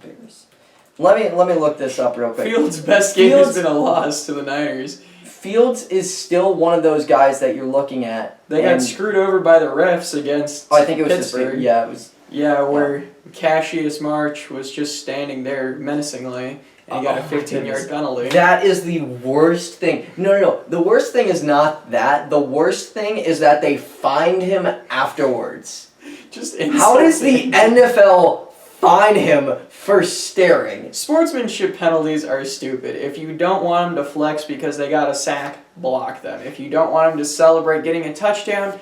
Bears. Let me look this up real quick. Fields' best game has been a loss to the Niners. Fields is still one of those guys that you're looking at. They got screwed over by the refs against I think it was Pittsburgh. it was. Yeah, where Cassius March was just standing there menacingly, and he got a 15-yard penalty. That is the worst thing. No. The worst thing is not that. The worst thing is that they fined him afterwards. Just insulting. How does the NFL fine him for staring? Sportsmanship penalties are stupid. If you don't want them to flex because they got a sack, block them. If you don't want them to celebrate getting a touchdown,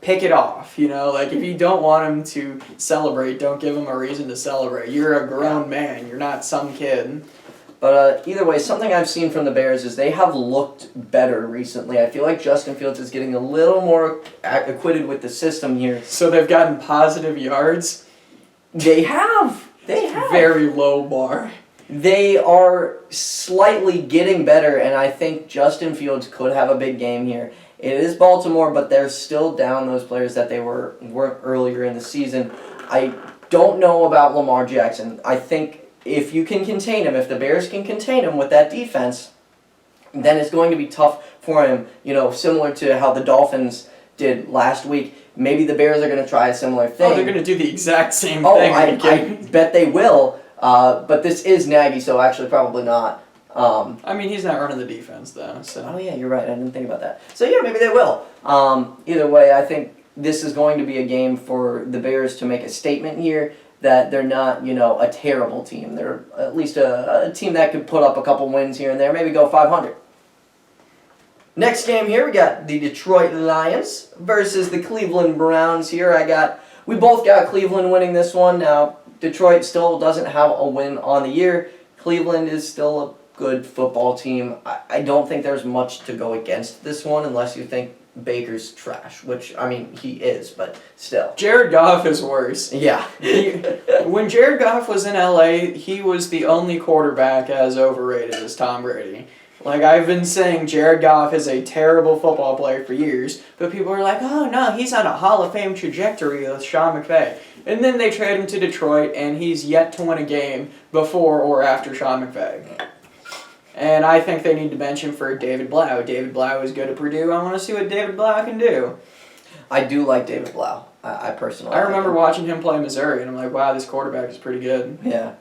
pick it off. If you don't want them to celebrate, don't give them a reason to celebrate. You're a grown man. You're not some kid. But either way, something I've seen from the Bears is they have looked better recently. I feel like Justin Fields is getting a little more acquitted with the system here. So they've gotten positive yards? They have. Very low bar. They are slightly getting better, and I think Justin Fields could have a big game here. It is Baltimore, but they're still down those players that they weren't earlier in the season. I don't know about Lamar Jackson. I think if you can contain him, if the Bears can contain him with that defense, then it's going to be tough for him, similar to how the Dolphins did last week. Maybe the Bears are going to try a similar thing. Oh, they're going to do the exact same thing. I bet they will. But this is Nagy, so actually probably not. I mean, he's not running the defense, though. So. Oh, yeah, you're right. I didn't think about that. So, yeah, maybe they will. Either way, I think this is going to be a game for the Bears to make a statement here that they're not, a terrible team. They're at least a team that could put up a couple wins here and there, maybe go 500. Next game here, we got the Detroit Lions versus the Cleveland Browns here. We both got Cleveland winning this one. Now, Detroit still doesn't have a win on the year. Cleveland is still a good football team. I don't think there's much to go against this one unless you think Baker's trash, which, he is, but still. Jared Goff is worse. Yeah. When Jared Goff was in LA, he was the only quarterback as overrated as Tom Brady. I've been saying Jared Goff is a terrible football player for years, but people are like, oh no, he's on a Hall of Fame trajectory with Sean McVay. And then they trade him to Detroit, and he's yet to win a game before or after Sean McVay. And I think they need to bench him for David Blau. David Blau is good at Purdue. I want to see what David Blau can do. I do like David Blau. I personally I remember watching him play Missouri, and I'm like, wow, this quarterback is pretty good. Yeah.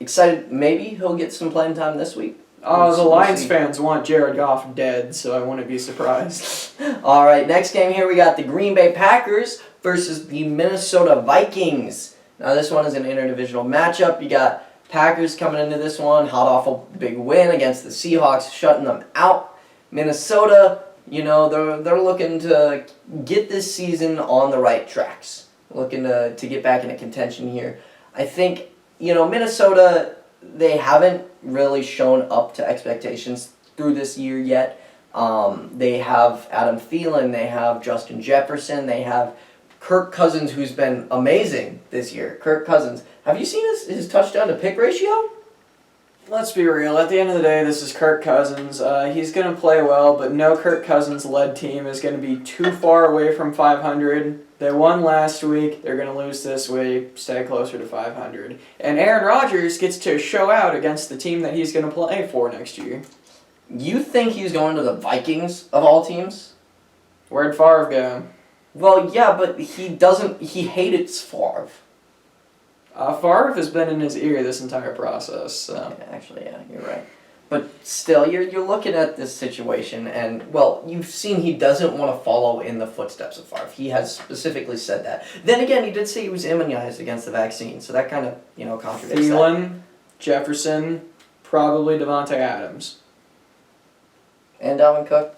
Excited. Maybe he'll get some playing time this week. The Lions fans want Jared Goff dead, so I wouldn't be surprised. All right, next game here we got the Green Bay Packers versus the Minnesota Vikings. Now this one is an interdivisional matchup. You got Packers coming into this one, hot off a big win against the Seahawks, shutting them out. Minnesota, they're looking to get this season on the right tracks, looking to get back into contention here. I think, Minnesota, they haven't really shown up to expectations through this year yet. They have Adam Thielen, they have Justin Jefferson, they have Kirk Cousins, who's been amazing this year. Kirk Cousins. Have you seen his touchdown to pick ratio? Let's be real. At the end of the day, this is Kirk Cousins. He's going to play well, but no Kirk Cousins-led team is going to be too far away from 500. They won last week. They're going to lose this week. Stay closer to 500. And Aaron Rodgers gets to show out against the team that he's going to play for next year. You think he's going to the Vikings of all teams? Where'd Favre go? Well, yeah, but he doesn't. He hates Favre. Favre has been in his ear this entire process. So. Yeah, actually, yeah, you're right. But still, you're looking at this situation, and, well, you've seen he doesn't want to follow in the footsteps of Favre. He has specifically said that. Then again, he did say he was immunized against the vaccine, so that kind of, contradicts that. Thielen, Jefferson, probably Devontae Adams. And Dalvin Cook.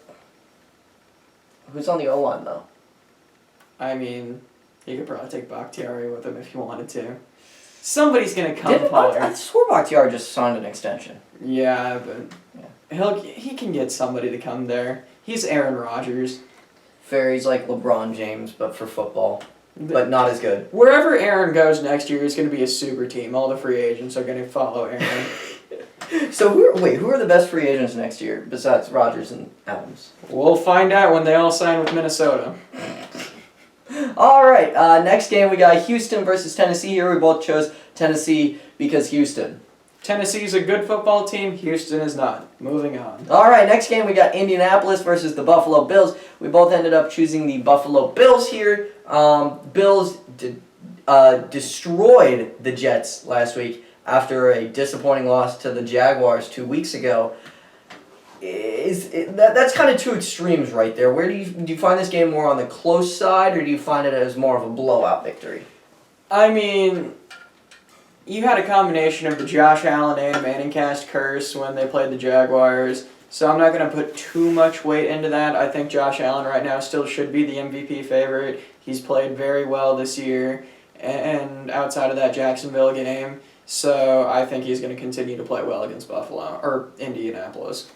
Who's on the O-line, though? I mean, you could probably take Bakhtiari with him if you wanted to. Somebody's gonna come Didn't I swore Bakhtiari just signed an extension. Yeah, but he can get somebody to come there. He's Aaron Rodgers. Fair, he's like LeBron James, but for football. But not as good. Wherever Aaron goes next year is going to be a super team. All the free agents are going to follow Aaron. So who are the best free agents next year besides Rodgers and Adams? We'll find out when they all sign with Minnesota. All right, next game we got Houston versus Tennessee. Here we both chose Tennessee because Houston. Tennessee's a good football team. Houston is not. Moving on. All right, next game we got Indianapolis versus the Buffalo Bills. We both ended up choosing the Buffalo Bills here. Bills destroyed the Jets last week after a disappointing loss to the Jaguars 2 weeks ago. That's kind of two extremes right there. Where do you find this game more on the close side, or do you find it as more of a blowout victory? I mean, you had a combination of the Josh Allen and Manning cast curse when they played the Jaguars, so I'm not going to put too much weight into that. I think Josh Allen right now still should be the MVP favorite. He's played very well this year, and outside of that Jacksonville game, so I think he's going to continue to play well against Buffalo, or Indianapolis.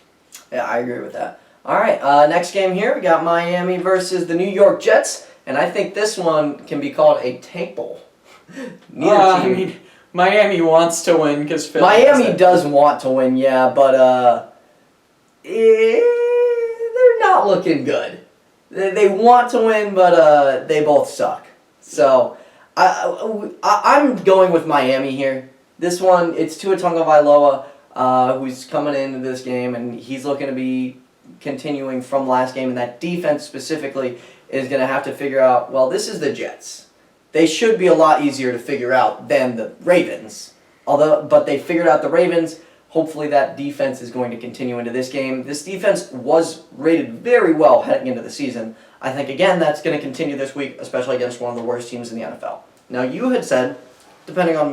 Yeah, I agree with that. All right, next game here, we got Miami versus the New York Jets, and I think this one can be called a tank bowl. I mean, Miami wants to win because Miami does want to win, yeah, but they're not looking good. They want to win, but they both suck. So I'm going with Miami here. This one, it's Tua Tagovailoa, who's coming into this game, and he's looking to be continuing from last game, and that defense specifically is going to have to figure out, well, this is the Jets. They should be a lot easier to figure out than the Ravens. But they figured out the Ravens. Hopefully that defense is going to continue into this game. This defense was rated very well heading into the season. I think, again, that's going to continue this week, especially against one of the worst teams in the NFL. Now, you had said, depending on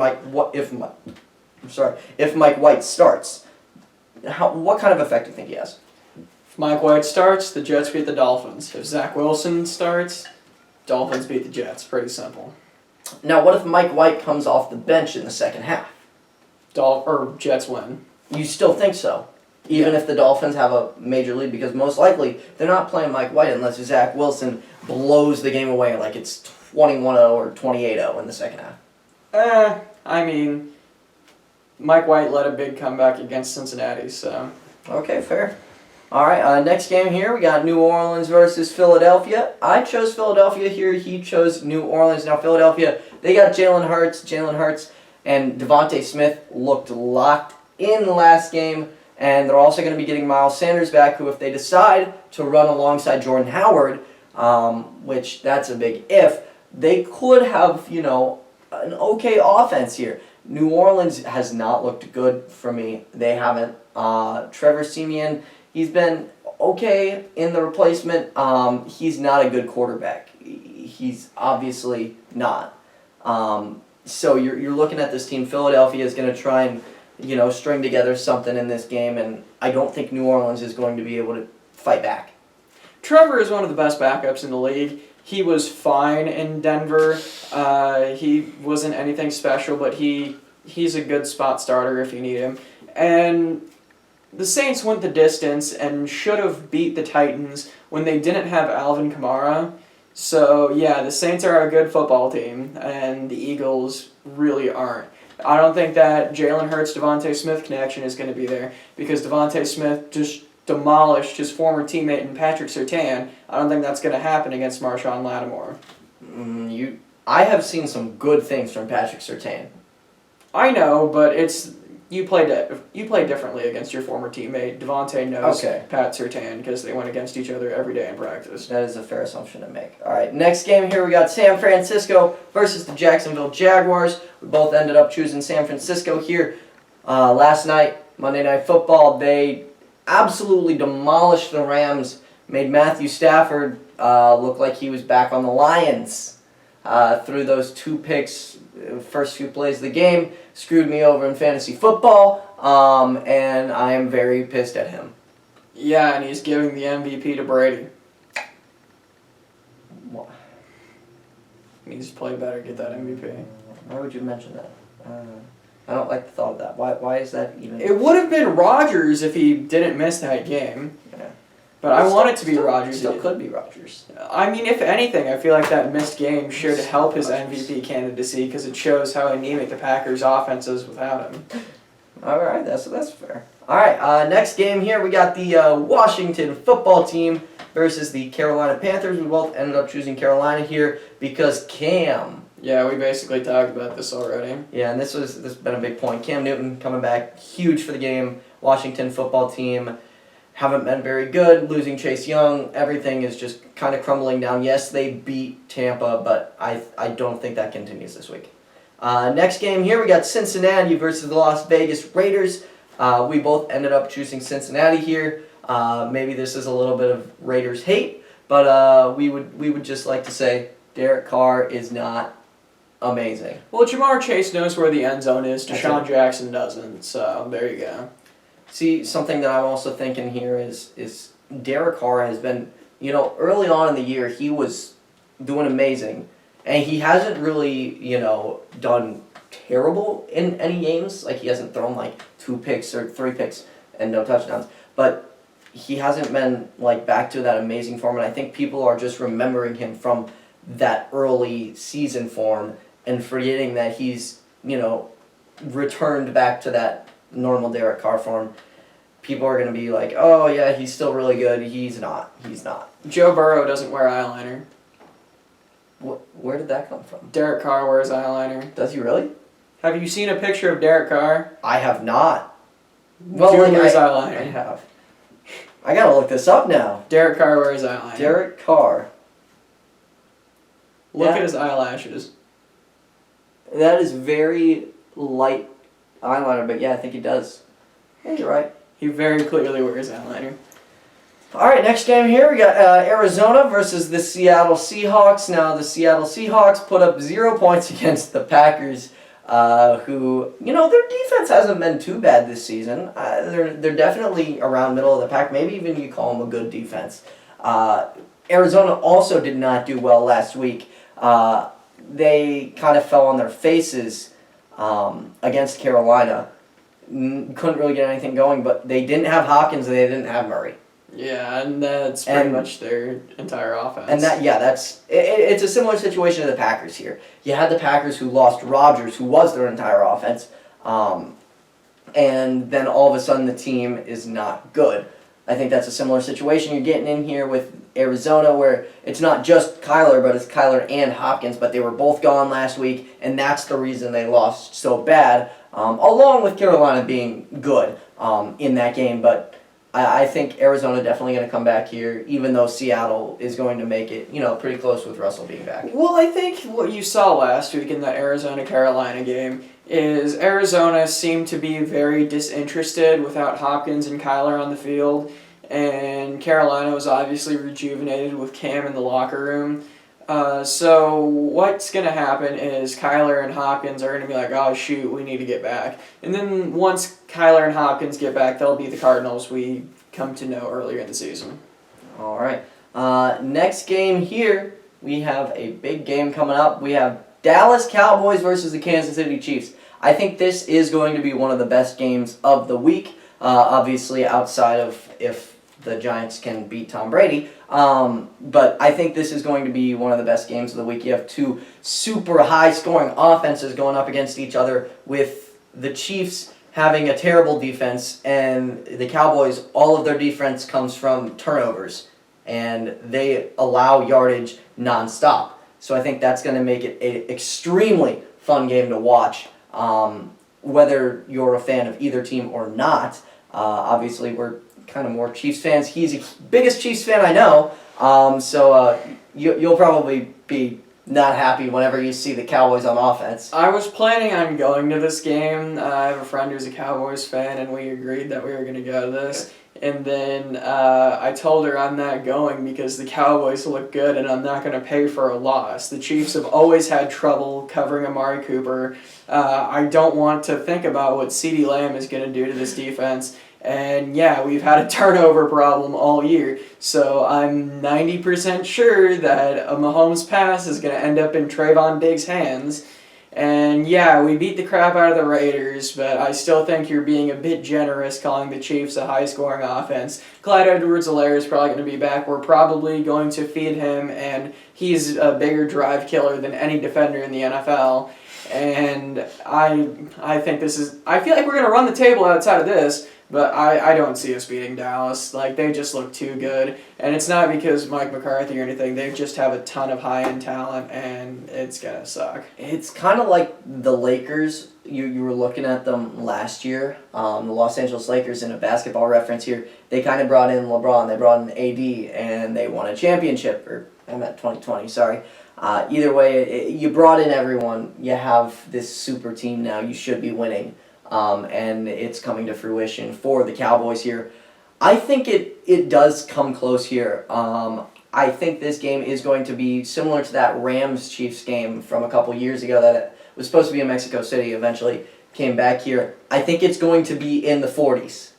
if Mike White starts, what kind of effect do you think he has? If Mike White starts, the Jets beat the Dolphins. If Zach Wilson starts, Dolphins beat the Jets. Pretty simple. Now, what if Mike White comes off the bench in the second half? Jets win. You still think so? Even if the Dolphins have a major lead? Because most likely, they're not playing Mike White unless Zach Wilson blows the game away like it's 21-0 or 28-0 in the second half. I mean, Mike White led a big comeback against Cincinnati, so... Okay, fair. All right, next game here, we got New Orleans versus Philadelphia. I chose Philadelphia here. He chose New Orleans. Now, Philadelphia, they got Jalen Hurts, and Devontae Smith looked locked in the last game, and they're also going to be getting Miles Sanders back, who, if they decide to run alongside Jordan Howard, which that's a big if, they could have, an okay offense here. New Orleans has not looked good for me. They haven't. Trevor Siemian, he's been okay in the replacement. He's not a good quarterback. He's obviously not. So you're looking at this team. Philadelphia is going to try and, string together something in this game, and I don't think New Orleans is going to be able to fight back. Trevor is one of the best backups in the league. He was fine in Denver. He wasn't anything special, but he's a good spot starter if you need him. And the Saints went the distance and should have beat the Titans when they didn't have Alvin Kamara. So, yeah, the Saints are a good football team, and the Eagles really aren't. I don't think that Jalen Hurts Devontae Smith connection is going to be there because Devontae Smith just demolished his former teammate in Patrick Surtain. I don't think that's going to happen against Marshawn Lattimore. I have seen some good things from Patrick Surtain. I know, but you play differently against your former teammate. Devontae knows Pat Surtain because they went against each other every day in practice. That is a fair assumption to make. All right, next game here we got San Francisco versus the Jacksonville Jaguars. We both ended up choosing San Francisco here. Last night, Monday Night Football, they absolutely demolished the Rams, made Matthew Stafford look like he was back on the Lions. Threw those 2 picks, first few plays of the game, screwed me over in fantasy football, and I am very pissed at him. Yeah, and he's giving the MVP to Brady. What? He needs to play better, get that MVP. Why would you mention that? I don't like the thought of that. Why is that even... It would have been Rodgers if he didn't miss that game. Yeah. But I want it to be Rodgers. Still could be Rodgers. I mean, if anything, I feel like that missed game should help his MVP candidacy because it shows how anemic the Packers' offense is without him. All right, that's fair. All right, next game here, we got the Washington football team versus the Carolina Panthers. We both ended up choosing Carolina here because Cam. Yeah, we basically talked about this already. Yeah, and this has been a big point. Cam Newton coming back, huge for the game. Washington football team haven't been very good, losing Chase Young. Everything is just kind of crumbling down. Yes, they beat Tampa, but I don't think that continues this week. Next game here, we got Cincinnati versus the Las Vegas Raiders. We both ended up choosing Cincinnati here. Maybe this is a little bit of Raiders hate, but we would just like to say Derek Carr is not amazing. Well, Jamar Chase knows where the end zone is. That's Deshaun it. Jackson doesn't, so there you go. See, something that I'm also thinking here is Derek Carr has been, early on in the year, he was doing amazing. And he hasn't really, done terrible in any games. Like, he hasn't thrown, 2 picks or 3 picks and no touchdowns. But he hasn't been, back to that amazing form. And I think people are just remembering him from that early season form and forgetting that he's, returned back to that normal Derek Carr form. People are going to be like, oh, yeah, he's still really good. He's not. Joe Burrow doesn't wear eyeliner. Where did that come from? Derek Carr wears eyeliner. Does he really? Have you seen a picture of Derek Carr? I have not. Well, Dude wears eyeliner. I have. I gotta look this up now. Derek Carr wears eyeliner. Derek Carr. Look at his eyelashes. That is very light eyeliner, but yeah, I think he does. Yeah, you're right. He very clearly wears eyeliner. All right, next game here, we got Arizona versus the Seattle Seahawks. Now, the Seattle Seahawks put up 0 points against the Packers, who, their defense hasn't been too bad this season. They're definitely around middle of the pack. Maybe even you call them a good defense. Arizona also did not do well last week. They kind of fell on their faces against Carolina. Couldn't really get anything going, but they didn't have Hopkins and they didn't have Murray. Yeah, and that's pretty much their entire offense. And it's a similar situation to the Packers here. You had the Packers who lost Rodgers, who was their entire offense, and then all of a sudden the team is not good. I think that's a similar situation you're getting in here with Arizona, where it's not just Kyler, but it's Kyler and Hopkins, but they were both gone last week, and that's the reason they lost so bad, along with Carolina being good in that game. But I think Arizona definitely going to come back here, even though Seattle is going to make it, pretty close with Russell being back. Well, I think what you saw last week in that Arizona-Carolina game is Arizona seemed to be very disinterested without Hopkins and Kyler on the field, and Carolina was obviously rejuvenated with Cam in the locker room. So what's going to happen is Kyler and Hopkins are going to be like, oh, shoot, we need to get back. And then once Kyler and Hopkins get back, they'll be the Cardinals we come to know earlier in the season. All right. Next game here, we have a big game coming up. We have Dallas Cowboys versus the Kansas City Chiefs. I think this is going to be one of the best games of the week, obviously outside of if the Giants can beat Tom Brady. But I think this is going to be one of the best games of the week. You have two super high-scoring offenses going up against each other, with the Chiefs having a terrible defense, and the Cowboys, all of their defense comes from turnovers, and they allow yardage nonstop. So I think that's going to make it an extremely fun game to watch, whether you're a fan of either team or not. Obviously, we're kind of more Chiefs fans. He's the biggest Chiefs fan I know, so you'll probably be not happy whenever you see the Cowboys on offense. I was planning on going to this game. I have a friend who's a Cowboys fan, and we agreed that we were going to go to this. And then I told her I'm not going because the Cowboys look good and I'm not going to pay for a loss. The Chiefs have always had trouble covering Amari Cooper. I don't want to think about what CeeDee Lamb is going to do to this defense. And yeah, we've had a turnover problem all year. So I'm 90% sure that a Mahomes pass is going to end up in Trayvon Diggs' hands. And yeah, we beat the crap out of the Raiders, but I still think you're being a bit generous calling the Chiefs a high-scoring offense. Clyde Edwards-Helaire is probably going to be back. We're probably going to feed him, and he's a bigger drive killer than any defender in the NFL. And I think this is... I feel like we're going to run the table outside of this, but I don't see us beating Dallas. Like, they just look too good. And it's not because Mike McCarthy or anything. They just have a ton of high-end talent, and it's going to suck. It's kind of like the Lakers. You were looking at them last year. The Los Angeles Lakers, in a basketball reference here, they kind of brought in LeBron. They brought in AD, and they won a championship. Or I meant 2020, sorry. Either way, you brought in everyone. You have this super team now. You should be winning. And it's coming to fruition for the Cowboys here. I think it does come close here. I think this game is going to be similar to that Rams-Chiefs game from a couple years ago that it was supposed to be in Mexico City, eventually came back here. I think it's going to be in the 40s.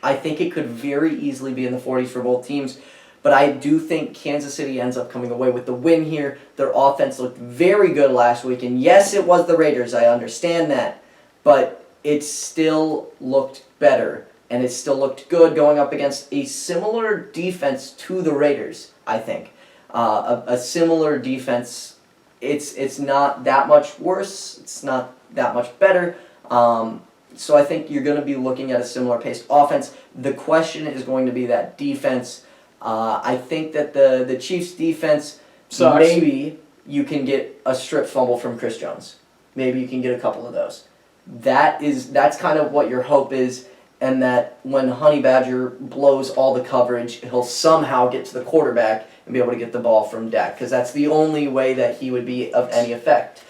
I think it could very easily be in the 40s for both teams. But I do think Kansas City ends up coming away with the win here. Their offense looked very good last week. And yes, it was the Raiders. I understand that. But it still looked better, and it still looked good going up against a similar defense to the Raiders, I think. A similar defense. It's not that much worse. It's not that much better. So I think you're going to be looking at a similar paced offense. The question is going to be that defense. I think that the Chiefs' defense, Sucks. Maybe you can get a strip fumble from Chris Jones. Maybe you can get a couple of those. That's kind of what your hope is, and that when Honey Badger blows all the coverage, he'll somehow get to the quarterback and be able to get the ball from Dak, because that's the only way that he would be of any effect.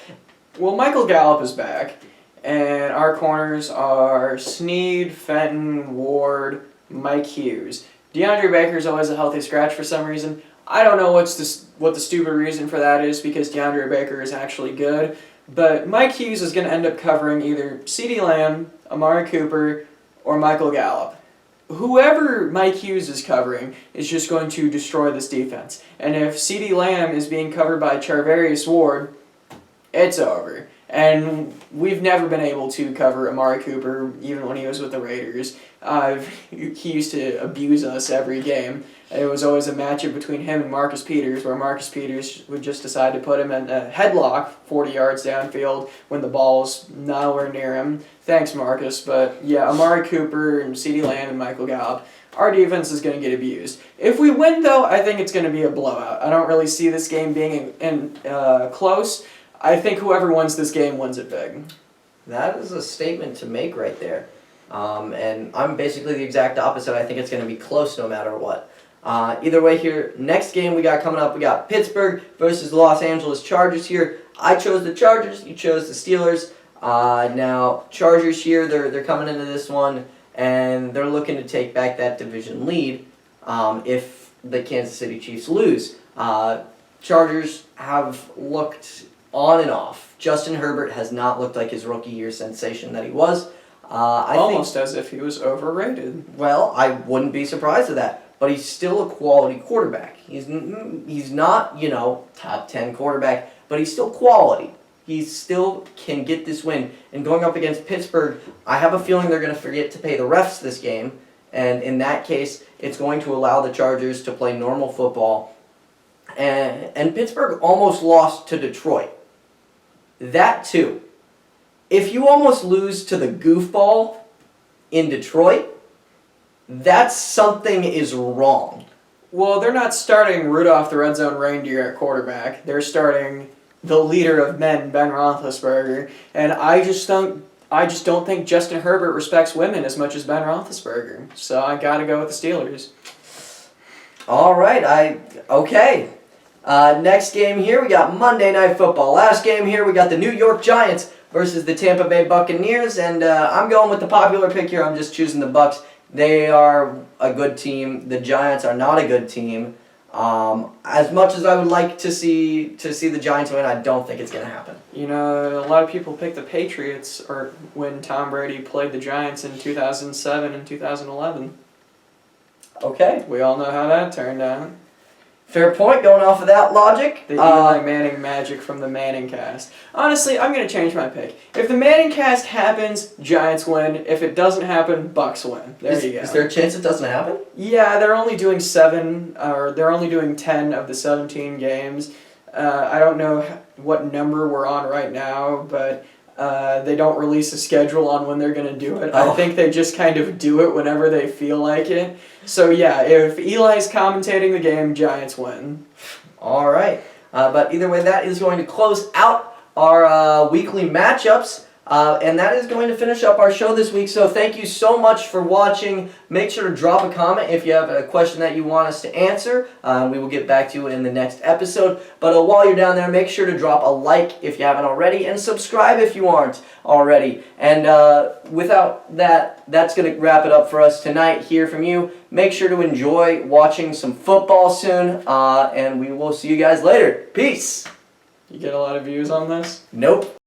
Well, Michael Gallup is back, and our corners are Snead, Fenton, Ward, Mike Hughes. DeAndre Baker's always a healthy scratch for some reason. I don't know what the stupid reason for that is, because DeAndre Baker is actually good. But Mike Hughes is going to end up covering either CeeDee Lamb, Amari Cooper, or Michael Gallup. Whoever Mike Hughes is covering is just going to destroy this defense. And if CeeDee Lamb is being covered by Charvarius Ward, it's over. And we've never been able to cover Amari Cooper, even when he was with the Raiders. He used to abuse us every game. It was always a matchup between him and Marcus Peters, where Marcus Peters would just decide to put him in a headlock 40 yards downfield when the ball's nowhere near him. Thanks, Marcus. But yeah, Amari Cooper and CeeDee Lamb and Michael Gallup, our defense is going to get abused. If we win, though, I think it's going to be a blowout. I don't really see this game being close. I think whoever wins this game wins it big. That is a statement to make right there. And I'm basically the exact opposite. I think it's going to be close no matter what. Either way here, next game we got coming up, we got Pittsburgh versus the Los Angeles Chargers here. I chose the Chargers, you chose the Steelers. Now, Chargers here, they're coming into this one, and they're looking to take back that division lead if the Kansas City Chiefs lose. Chargers have looked on and off. Justin Herbert has not looked like his rookie year sensation that he was. Almost as if he was overrated. Well, I wouldn't be surprised at that. But he's still a quality quarterback. He's not, top 10 quarterback, but he's still quality. He still can get this win. And going up against Pittsburgh, I have a feeling they're going to forget to pay the refs this game, And in that case, it's going to allow the Chargers to play normal football. And Pittsburgh almost lost to Detroit. That too. If you almost lose to the goofball in Detroit, that's something is wrong. Well, they're not starting Rudolph the Red Zone Reindeer at quarterback. They're starting the leader of men, Ben Roethlisberger, and I just don't think Justin Herbert respects women as much as Ben Roethlisberger. So I got to go with the Steelers. All right, okay. Next game here, we got Monday Night Football. Last game here, we got the New York Giants versus the Tampa Bay Buccaneers, and I'm going with the popular pick here. I'm just choosing the Bucs. They are a good team. The Giants are not a good team. As much as I would like to see the Giants win, I don't think it's going to happen. You know, a lot of people pick the Patriots or when Tom Brady played the Giants in 2007 and 2011. Okay. We all know how that turned out. Fair point, going off of that logic. The Eli Manning magic from the Manning cast. Honestly, I'm going to change my pick. If the Manning cast happens, Giants win. If it doesn't happen, Bucs win. There you go. Is there a chance it doesn't happen? Yeah, they're only doing 10 of the 17 games. I don't know what number we're on right now, but they don't release a schedule on when they're going to do it. Oh. I think they just kind of do it whenever they feel like it. So yeah, if Eli's commentating the game, Giants win. All right. But either way, that is going to close out our weekly matchups. And that is going to finish up our show this week. So thank you so much for watching. Make sure to drop a comment if you have a question that you want us to answer. We will get back to you in the next episode. But while you're down there, make sure to drop a like if you haven't already, and subscribe if you aren't already. And without that, that's going to wrap it up for us tonight. Hear from you. Make sure to enjoy watching some football soon. And we will see you guys later. Peace. You get a lot of views on this? Nope.